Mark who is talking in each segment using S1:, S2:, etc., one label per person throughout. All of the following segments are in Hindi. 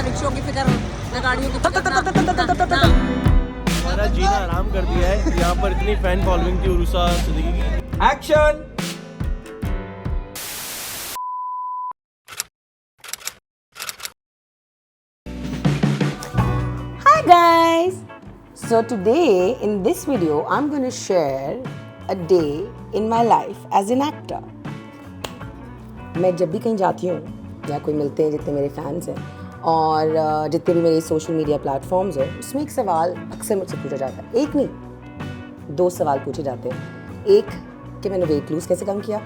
S1: रिक्शों की फिक्र, न गाड़ियों की फिक्र,
S2: हमारा जीना आराम कर दिया है। यहाँ पर इतनी फैन फॉलोइंग थी उरुसा सिद्दीकी की।
S3: Action.
S4: Hi guys! So today in this video I'm going to share a day in my life as an actor. मैं जब भी कहीं जाती हूँ या कोई मिलते हैं जितने मेरे फैंस हैं और जितने भी मेरे सोशल मीडिया प्लेटफॉर्म्स हैं उसमें एक सवाल अक्सर मुझसे पूछा जाता है। एक नहीं, 2 सवाल पूछे जाते हैं। एक कि मैंने वेट लूज़ कैसे कम किया,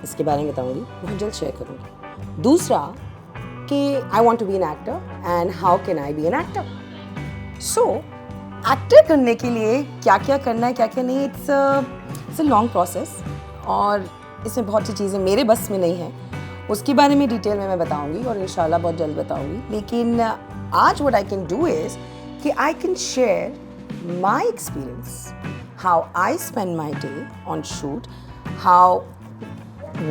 S4: इसके बारे में बताऊँगी, बहुत जल्द शेयर करूँगी। दूसरा कि I want to be an actor and how can I be an actor. So actor करने के लिए क्या क्या करना है, क्या क्या नहीं, इट्स अ लॉन्ग प्रोसेस और इसमें बहुत सी चीज़ें मेरे बस में नहीं है। उसके बारे में डिटेल में मैं बताऊंगी और इंशाल्लाह बहुत जल्द बताऊंगी। लेकिन आज what I can do is कि I can share my experience, how I spend my day on shoot, how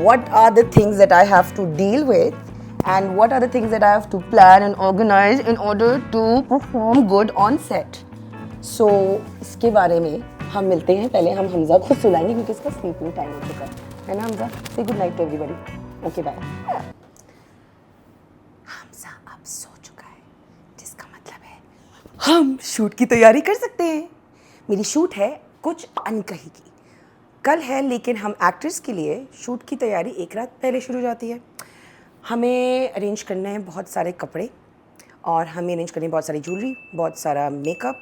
S4: what are the things that I have to deal with and what are the things that I have to plan and organize in order to perform good on set. So इसके बारे में हम मिलते हैं। पहले हम हमजा को सुलाएंगे क्योंकि इसका स्लीपिंग टाइम हो चुका है ना Hamza? Say good night to everybody. Okay, bye. Hamza अब सो चुका है, जिसका मतलब है हम शूट की तैयारी कर सकते हैं। मेरी शूट है कुछ अनकही की, कल है, लेकिन हम एक्टर्स के लिए शूट की तैयारी एक रात पहले शुरू हो जाती है। हमें अरेंज करने हैं बहुत सारे कपड़े और हमें अरेंज करनी है बहुत सारी ज्वेलरी, बहुत सारा मेकअप,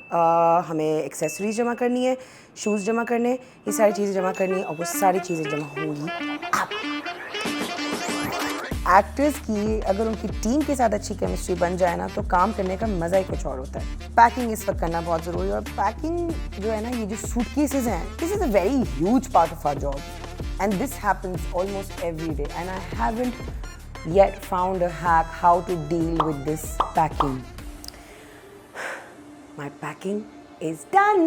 S4: हमें एक्सेसरीज जमा करनी है, शूज़ जमा करने, ये सारी चीज़ें जमा करनी है और वो सारी चीज़ें जमा होंगी अब। एक्टर्स की अगर उनकी टीम के साथ अच्छी केमिस्ट्री बन जाए ना तो काम करने का मज़ा ही कुछ और होता है। पैकिंग इस वक्त करना बहुत ज़रूरी है और पैकिंग जो है ना, ये जो सूटकेसेस हैं, this is a very huge part of our job and this happens almost every day and I haven't yet found a hack how to deal with this packing. My packing is done.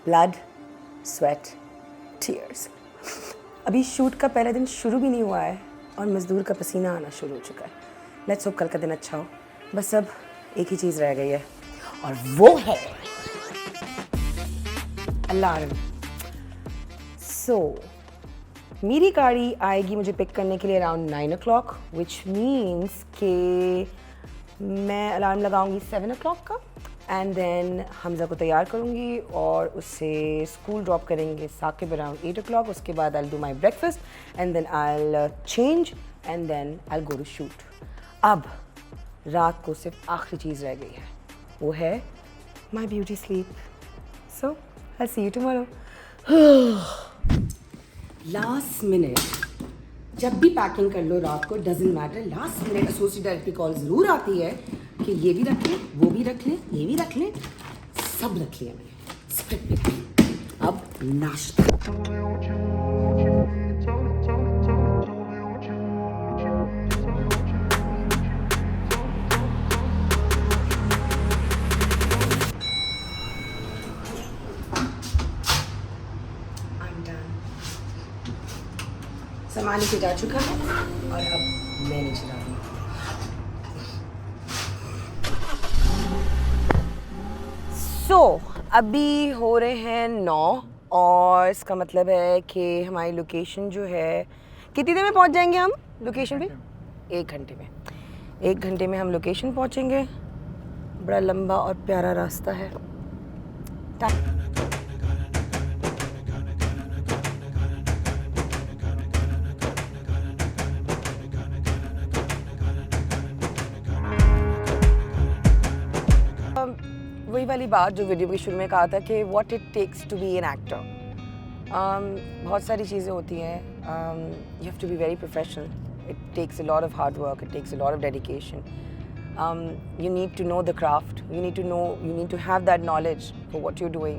S4: Blood, sweat, tears. अभी शूट का पहला दिन शुरू भी नहीं हुआ है और मज़दूर का पसीना आना शुरू हो चुका है। लेट्स होप कल का दिन अच्छा हो। बस अब एक ही चीज़ रह गई है और वो है अलार्म। So मेरी गाड़ी आएगी मुझे पिक करने के लिए अराउंड 9 o'clock, विच मीन्स कि मैं अलार्म लगाऊंगी 7 o'clock का एंड देन हमजा को तैयार करूंगी और उसे स्कूल ड्रॉप करेंगे साकिब अराउंड 8 o'clock। उसके बाद I will do my breakfast and then I will change and then I will go to shoot. अब रात को सिर्फ आखिरी चीज़ रह गई है, वो है my beauty sleep. So I see you tomorrow. Last minute जब भी पैकिंग कर लो रात को, doesn't matter, last minute associate director call ज़रूर आती है कि ये भी रख लें, वो भी रख लें, ये भी रख लें, सब रख लिया मैंने स्क्रिप्ट पे। अब नाश्ता। सामान नीचे जा चुका है और अब मैं नीचे जा रही हूँ। सो अभी हो रहे हैं 9 और इसका मतलब है कि हमारी लोकेशन जो है, कितनी देर में पहुँच जाएंगे हम लोकेशन पे? 1 घंटे में। 1 घंटे में हम लोकेशन पहुँचेंगे। बड़ा लंबा और प्यारा रास्ता है। वही वाली बात जो वीडियो के शुरू में कहा था कि what it takes to be an actor. बहुत सारी चीज़ें होती हैं। You have to be very professional. It takes a lot of hard work, it takes a lot of dedication. You need to know the craft. You need to have that knowledge for what you're doing.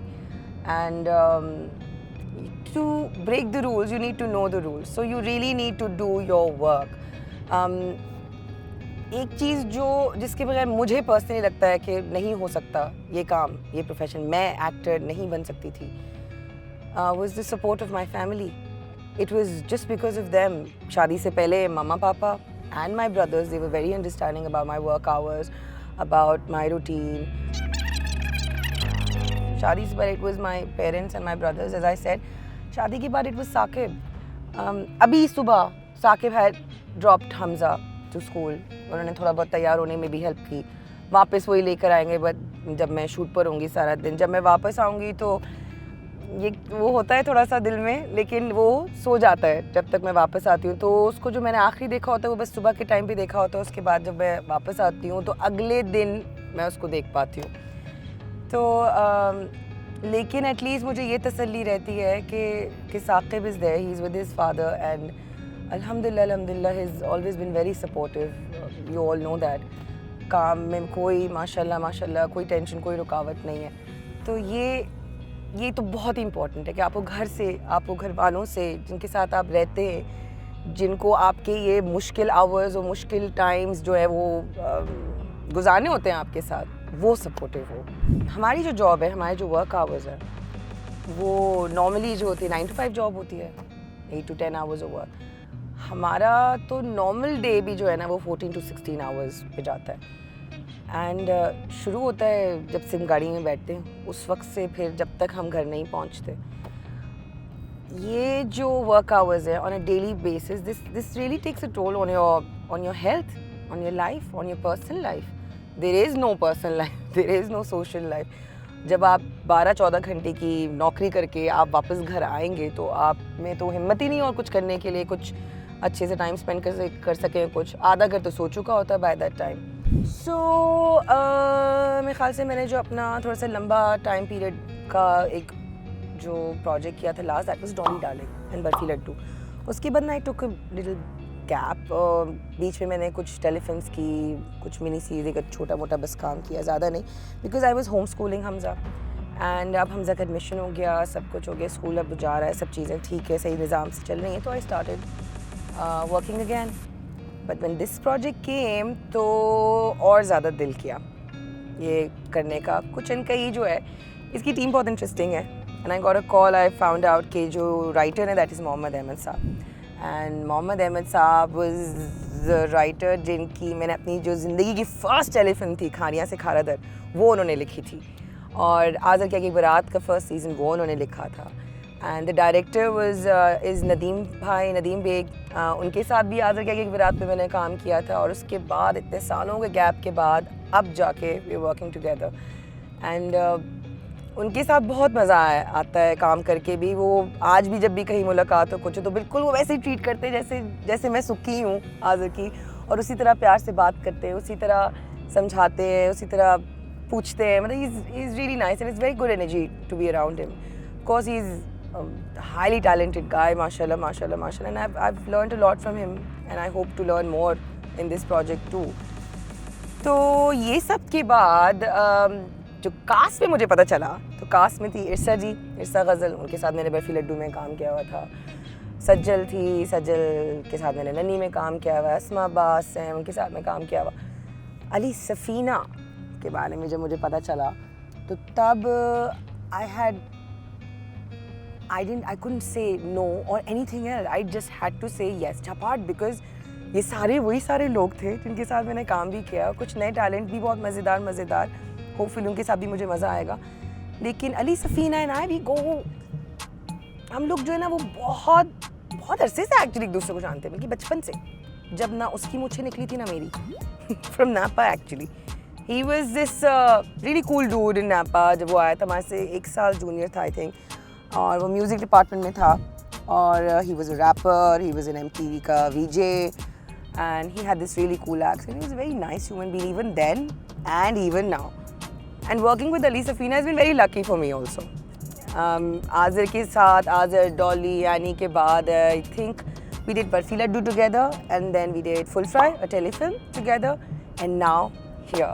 S4: And to break the rules, you need to know the rules. So you really need to do your work. एक चीज़ जिसके बगैर मुझे पर्सनली लगता है कि नहीं हो सकता ये काम, ये प्रोफेशन, मैं एक्टर नहीं बन सकती थी, was the support of my family. It was just because of them. शादी से पहले मम्मा पापा, and my brothers, they were very understanding about my work hours, about my routine. शादी से पहले it was my parents and my brothers, as I said. शादी के बाद it was Saqib. अभी सुबह Saqib had dropped Hamza to school. उन्होंने थोड़ा बहुत तैयार होने में भी हेल्प की. वापस वही लेकर आएंगे बट जब मैं शूट पर होंगी सारा दिन. जब मैं वापस आऊँगी तो ये वो होता है थोड़ा सा दिल में, लेकिन वो सो जाता है जब तक मैं वापस आती हूँ. तो उसको जो मैंने आखिरी देखा होता है वो बस सुबह के टाइम पे देखा होता है. उसके बाद जब मैं वापस आती हूँ तो अगले दिन मैं उसको देख पाती हूँ. तो लेकिन एटलीस्ट मुझे ये तसल्ली रहती है कि Saqib is there, he is with his father and अल्हम्दुलिल्लाह he is always been very supportive. You all know that. काम में कोई माशाल्लाह कोई टेंशन, कोई रुकावट नहीं है. तो ये तो बहुत ही इम्पॉर्टेंट है कि आपको घर से, आपको घर वालों से जिनके साथ आप रहते हैं, जिनको आपके ये मुश्किल आवर्स और मुश्किल टाइम्स जो है वो गुजारने होते हैं आपके साथ, वो सपोर्टिव हो. हमारी जो जॉब है, हमारे जो वर्क आवर्स है वो नॉर्मली जो होती है 9 to 5 जॉब होती है, 8 to 10 आवर्स ऑफ वर्क. हमारा तो नॉर्मल डे भी जो है ना वो 14 to 16 आवर्स पे जाता है. एंड शुरू होता है जब से हम गाड़ी में बैठते हैं, उस वक्त से फिर जब तक हम घर नहीं पहुंचते. ये जो वर्क आवर्स है on a daily basis, this really takes a toll on your health, on your life, on your personal life. There is no personal life, there is no social life. जब आप 12-14 घंटे की नौकरी करके आप वापस घर आएंगे तो आप में तो हिम्मत ही नहीं और कुछ करने के लिए, कुछ अच्छे से टाइम स्पेंड कर सकें. कुछ आधा घर तो सो चुका होता है बाय दैट टाइम. सो मेरे ख्याल से मैंने जो अपना थोड़ा सा लंबा टाइम पीरियड का एक जो प्रोजेक्ट किया था last, that was Dolly Darling and Barfi Laddoo. उसके बाद ना आई टुक अ लिटिल गैप. बीच में मैंने कुछ टेलीफिल्म्स की, कुछ मिनी सीरीज, एक छोटा मोटा बस काम किया, ज़्यादा नहीं, because I was home schooling Hamza. And अब हमजा का एडमिशन हो गया, सब कुछ हो गया, स्कूल अब जा रहा है, सब चीज़ें ठीक है, सही निज़ाम से चल रही हैं. तो I started working again. But when this project came तो और ज़्यादा दिल किया ये करने का. कुछ इनका ही जो है, इसकी टीम बहुत इंटरेस्टिंग है. And I got a call, I found out कि जो राइटर है दैट इज़ मोहम्मद अहमद साहब. एंड मोहम्मद अहमद साहब वाज द राइटर जिनकी मैंने अपनी जो ज़िंदगी की फ़र्स्ट टेलीफिल्म थी खानिया से खारा दर, वो उन्होंने लिखी थी. और आज़र क्या की बारात का फर्स्ट सीज़न वो उन्होंने लिखा था. And the director is Nadeem भाई, नदीम बेग. उनके साथ भी आज़र क्या की बारात पे मैंने काम किया था. और उसके बाद इतने सालों के गैप के बाद अब जाके we are working together. And उनके साथ बहुत मज़ा आता है काम करके भी. वो आज भी जब भी कहीं मुलाकात हो कुछ तो बिल्कुल वो वैसे ही ट्रीट करते हैं जैसे मैं सुखी हूँ आज़र की. और उसी तरह प्यार से बात करते हैं, उसी तरह समझाते हैं, उसी तरह पूछते हैं. मतलब he is really nice and it's very good energy to be around him. Because he is highly talented guy, mashallah, and I've learned a lot from him and I hope to learn more in this project too. तो ये सब के बाद जो कास्ट में मुझे पता चला, तो कास्ट में थी इरसा जी, इरसा गज़ल, उनके साथ मैंने बर्फी लड्डू में काम किया हुआ था. सज्जल थी, सज्जल के साथ मैंने नन्ही में काम किया हुआ. अस्मा अब्बास हैं, उनके साथ में काम किया हुआ. अली सफ़ीना के बारे में जब मुझे पता चला तो तब I couldn't say no or anything else. I just had to say yes, apart because ये सारे वही सारे लोग थे जिनके साथ मैंने काम भी किया. कुछ नए टैलेंट भी बहुत मज़ेदार. होपफुली उनके साथ भी मुझे मज़ा आएगा. लेकिन Ali Safina and I we go, हम लोग जो है ना वो बहुत अरसे से एक्चुअली एक दूसरे को जानते हैं, बल्कि बचपन से. जब ना उसकी मूछें निकली थी ना मेरी फ्रॉम नापा. Actually he was this really cool dude in नापा. जब वो आया था हमारे से 1 साल जूनियर था आई थिंक, और वो म्यूज़िक डिपार्टमेंट में था. और he was a rapper, he was an MTV का VJ and he had this really cool accent. He was a very nice human being even then and even now. And working with Ali Safina has been very lucky for me also. Azar के साथ, Azar, Dolly, Annie के बाद I think we did Barfi Laddu together and then we did Full Fry, a telefilm together, and now here.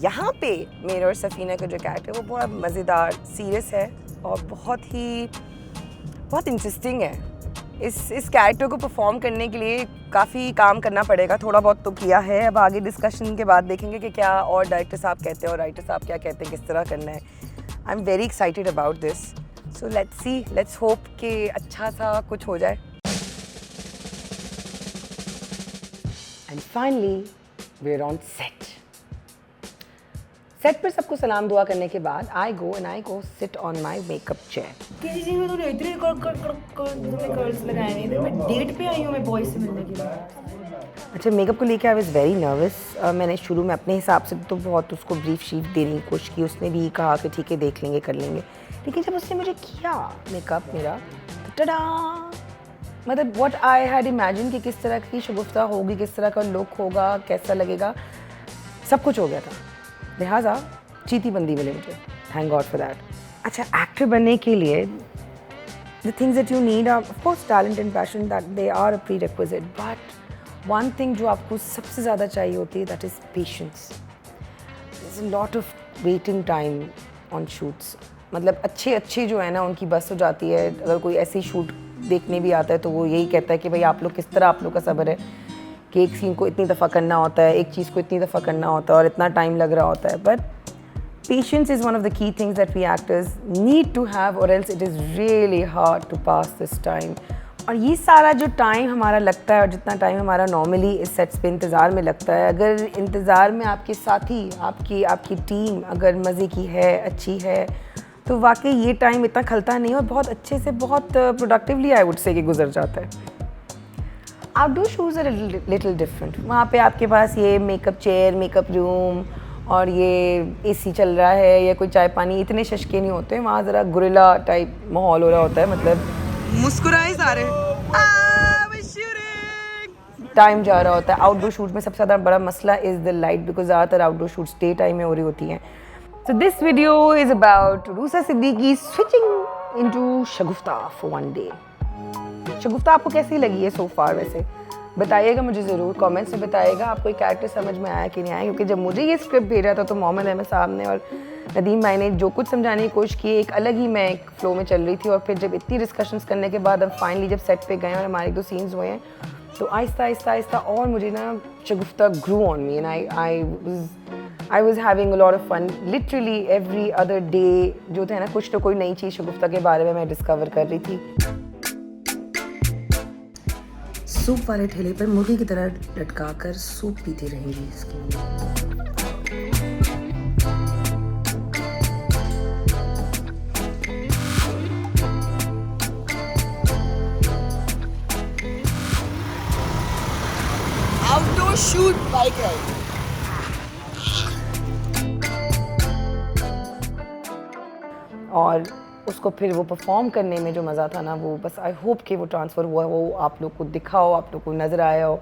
S4: यहाँ पे मेरे और सफ़ीना का जो कैरेक्टर वो बहुत मज़ेदार, सीरियस है और बहुत इंटरेस्टिंग है. इस कैरेक्टर को परफॉर्म करने के लिए काफ़ी काम करना पड़ेगा. थोड़ा बहुत तो किया है, अब आगे डिस्कशन के बाद देखेंगे कि क्या और डायरेक्टर साहब कहते हैं और राइटर साहब क्या कहते हैं, किस तरह करना है. I am very excited about this. So let's see, let's hope कि अच्छा सा कुछ हो जाए. And finally we are on set. Set पर सबको सलाम दुआ करने के बाद I go sit on my makeup chair. किसी चीज़ में तो इतने कर्ल्स लगाए नहीं थे. मैं डेट पे आई हूँ मैं बॉय से मिलने के लिए. अच्छा, मेकअप को लेके आई वाज वेरी नर्वस. मैंने शुरू में अपने हिसाब से तो बहुत उसको ब्रीफ शीफ देने की कोशिश की. उसने भी कहा कि ठीक है देख लेंगे कर लेंगे, लेकिन जब उसने मुझे किया मेकअप मेरा तो टडा, मतलब व्हाट आई हैड इमेजिन कि किस तरह की शगुफ्ता होगी, किस तरह का लुक होगा, कैसा लगेगा, सब कुछ हो गया था. लिहाजा चीती बंदी मिले मुझे, थैंक गॉड फॉर दैट. अच्छा, एक्टर बनने के लिए the things that you need are of course talent and passion, that they are a prerequisite, but one thing जो आपको सबसे ज़्यादा चाहिए होती है that is patience. There is a lot of waiting time on shoots. मतलब अच्छे जो है ना उनकी बस हो जाती है. अगर कोई ऐसी शूट देखने भी आता है तो वो यही कहता है कि भाई आप लोग किस तरह, आप लोग का सब्र है कि एक सीन को इतनी दफ़ा करना होता है, एक चीज़ को इतनी दफ़ा करना होता है और इतना टाइम लग रहा होता है. But patience is one of the key things that we actors need to have, or else it is really hard to pass this time. और ये सारा जो टाइम हमारा लगता है और जितना टाइम हमारा नॉर्मली इस सेट्स पे इंतज़ार में लगता है, अगर इंतज़ार में आपके साथी, आपकी टीम अगर मज़े की है, अच्छी है, तो वाकई ये टाइम इतना खलता नहीं और बहुत अच्छे से, बहुत प्रोडक्टिवली आई वुड से कि गुजर जाता है. आउटडोर शूज़ आर लिटिल डिफरेंट. वहाँ पे आपके पास ये मेकअप चेयर, मेकअप रूम और ये एसी चल रहा है या कोई चाय पानी, इतने शशके नहीं होते. वहाँ ज़रा गुरिल्ला टाइप माहौल हो रहा होता है. मतलब मुस्कुराए सारे, टाइम जा रहा होता है. आउटडोर शूट में सबसे ज़्यादा बड़ा मसला इज़ द लाइट, बिकॉज ज़्यादातर आउटडोर शूट्स डे टाइम में हो रही होती हैं. So this video is about Rusa Siddiqui switching into Shagufta for one day. शगुफ्ता आपको कैसी लगी है so far? वैसे बताइएगा मुझे ज़रूर, कमेंट्स में बताइएगा आपको ये कैरेक्टर समझ में आया कि नहीं आया. क्योंकि जब मुझे ये स्क्रिप्ट भेजा था तो मोहम्मद अहमद साहब ने और नदीम भाई ने जो कुछ समझाने की कोशिश की, एक अलग ही मैं एक फ्लो में चल रही थी. और फिर जब इतनी डिस्कशंस करने के बाद अब फाइनली जब सेट पे गए और हमारे 2 सीन्स हुए हैं तो आहिस्ता और मुझे ना शगुफ्ता grew on me and I was having a lot of fun. Literally every other day जो थे ना कुछ तो कोई नई चीज़ शगुफ्ता के बारे में मैं डिस्कवर कर रही थी. सूप वाले ठेले पर मुर्गी की तरह लटका कर सूप पीती रहेंगी इसकी. Outdoor shoot bike ride. और उसको फिर वो परफॉर्म करने में जो मज़ा था ना, वो बस आई होप कि वो ट्रांसफ़र हुआ, वो आप लोग को दिखा हो, आप लोग को नज़र आया हो.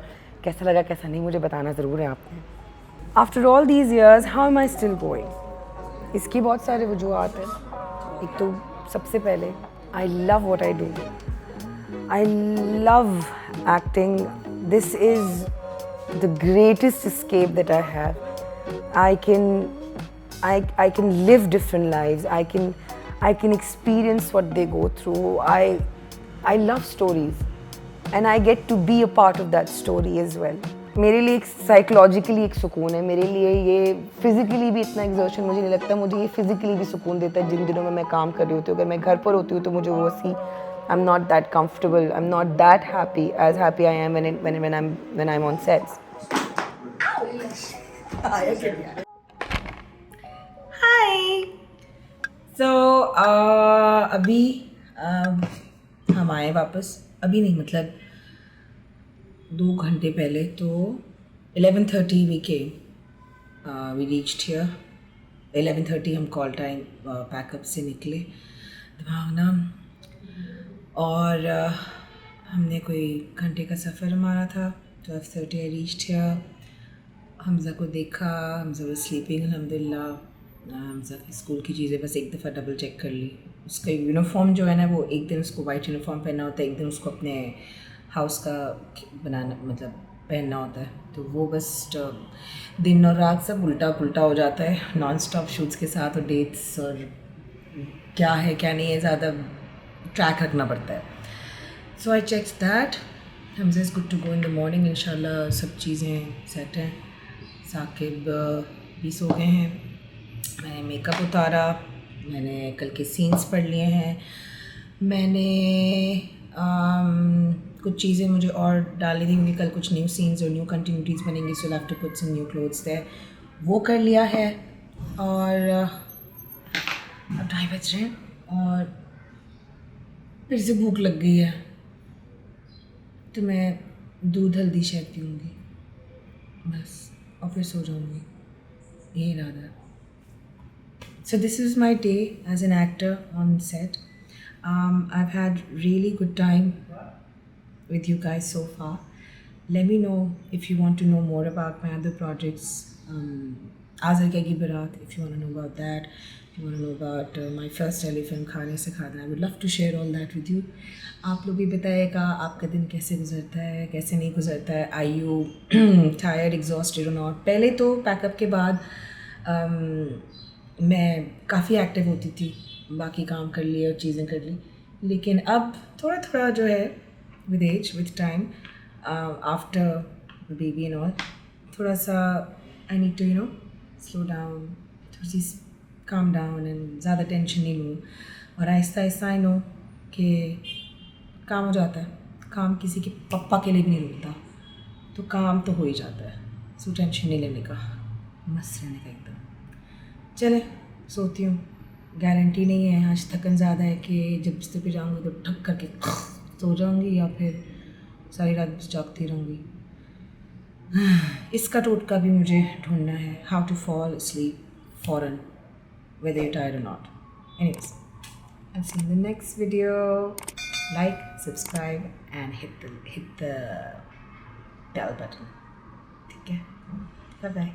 S4: कैसा लगा कैसा नहीं मुझे बताना ज़रूर है आपने. After all these years how am I still going, इसकी बहुत सारे वजूहात हैं. एक तो सबसे पहले I love what I do. I love acting. This is the greatest escape that I have. I can live different lives. I can experience what they go through. I love stories and I get to be a part of that story as well. मेरे लिए एक साइकोलॉजिकली एक सुकून है. मेरे लिए ये फिज़िकली भी इतना एक्सर्शन मुझे नहीं लगता. मुझे ये फिज़िकली भी सुकून देता है जिन दिनों में मैं काम कर रही होती हूँ. अगर मैं घर पर होती हूँ तो मुझे वो सी I'm not that comfortable. I'm not that happy as happy I am when I'm on sets. Hi. So अभी हम आए वापस. अभी नहीं, मतलब 2 घंटे पहले. तो 11:30 we came. We reached here. 11:30 हम कॉल टाइम पैकअप से निकले भावना. और हमने कोई घंटे का सफ़र हमारा था. 12:30 I reached here. हमज़ा को देखा. हमज़ा वो स्लीपिंग अल्हम्दुलिल्लाह. हमज़ा की स्कूल की चीज़ें बस एक दफ़ा डबल चेक कर ली. उसका यूनिफॉर्म जो है ना, वो एक दिन उसको वाइट यूनिफॉर्म पहनना होता है, एक दिन उसको अपने हाउस का बनाना मतलब पहनना होता है. तो वो बस दिन और रात सब उल्टा पुल्टा हो जाता है नॉन स्टॉप शूट्स के साथ. और डेट्स और क्या है क्या नहीं है ज़्यादा ट्रैक रखना पड़ता है. So I check that. Hamza is good to go in the morning. इंशाल्लाह सब चीज़ें सेट हैं. साकिब भी सो गए हैं. मैंने मेकअप उतारा. मैंने कल के सीन्स पढ़ लिए हैं. मैंने कुछ चीज़ें मुझे और डालनी थी क्योंकि कल कुछ न्यू सीन्स और न्यू कंटिन्यूटीज़ बनेंगी, so have to put some new clothes there. वो कर लिया है और अब 2:30 बज रहे हैं और फिर से भूख लग गई है, तो मैं दूध हल्दी शहद पीऊँगी बस, और फिर सो जाऊँगी, यही इरादा है। So this is my day as an actor on set. I've had really good time with you guys so far. Let me know if you want to know more about my other projects. Azar Kya Ki Barat, if you want to know about that. If you want to know about my first telefilm Khane Se Khana, I would love to share all that with you. आप लोग भी बताइएगा आपका दिन कैसे गुजरता है, कैसे नहीं गुजरता है, are you tired, exhausted or not. पहले तो पैकअप के बाद मैं काफ़ी एक्टिव होती थी, बाकी काम कर लिए और चीज़ें कर ली, लेकिन अब थोड़ा थोड़ा जो है with age with time after baby and all, थोड़ा सा I need to slow down, थोड़ी सी काम डाउन एंड ज़्यादा टेंशन नहीं लूँ, और आहिस्ता आहिस्ता आई नो कि काम हो जाता है, काम किसी के पप्पा के लिए भी नहीं रुकता, तो काम तो हो ही जाता है, सो टेंशन नहीं लेने का, मस्त रहने का एकदम। चले सोती हूँ, गारंटी नहीं है, आज थकन ज़्यादा है कि जब बिस्तर पे जाऊँगी तो ठक करके सो जाऊँगी या फिर सारी रात जागती रहूँगी। इसका टोटका भी मुझे ढूंढना है, हाउ टू फॉल asleep फॉरन whether you're tired or not. Anyways, I'll see you in the next video. Like, subscribe and hit the bell button. ठीक है, bye bye.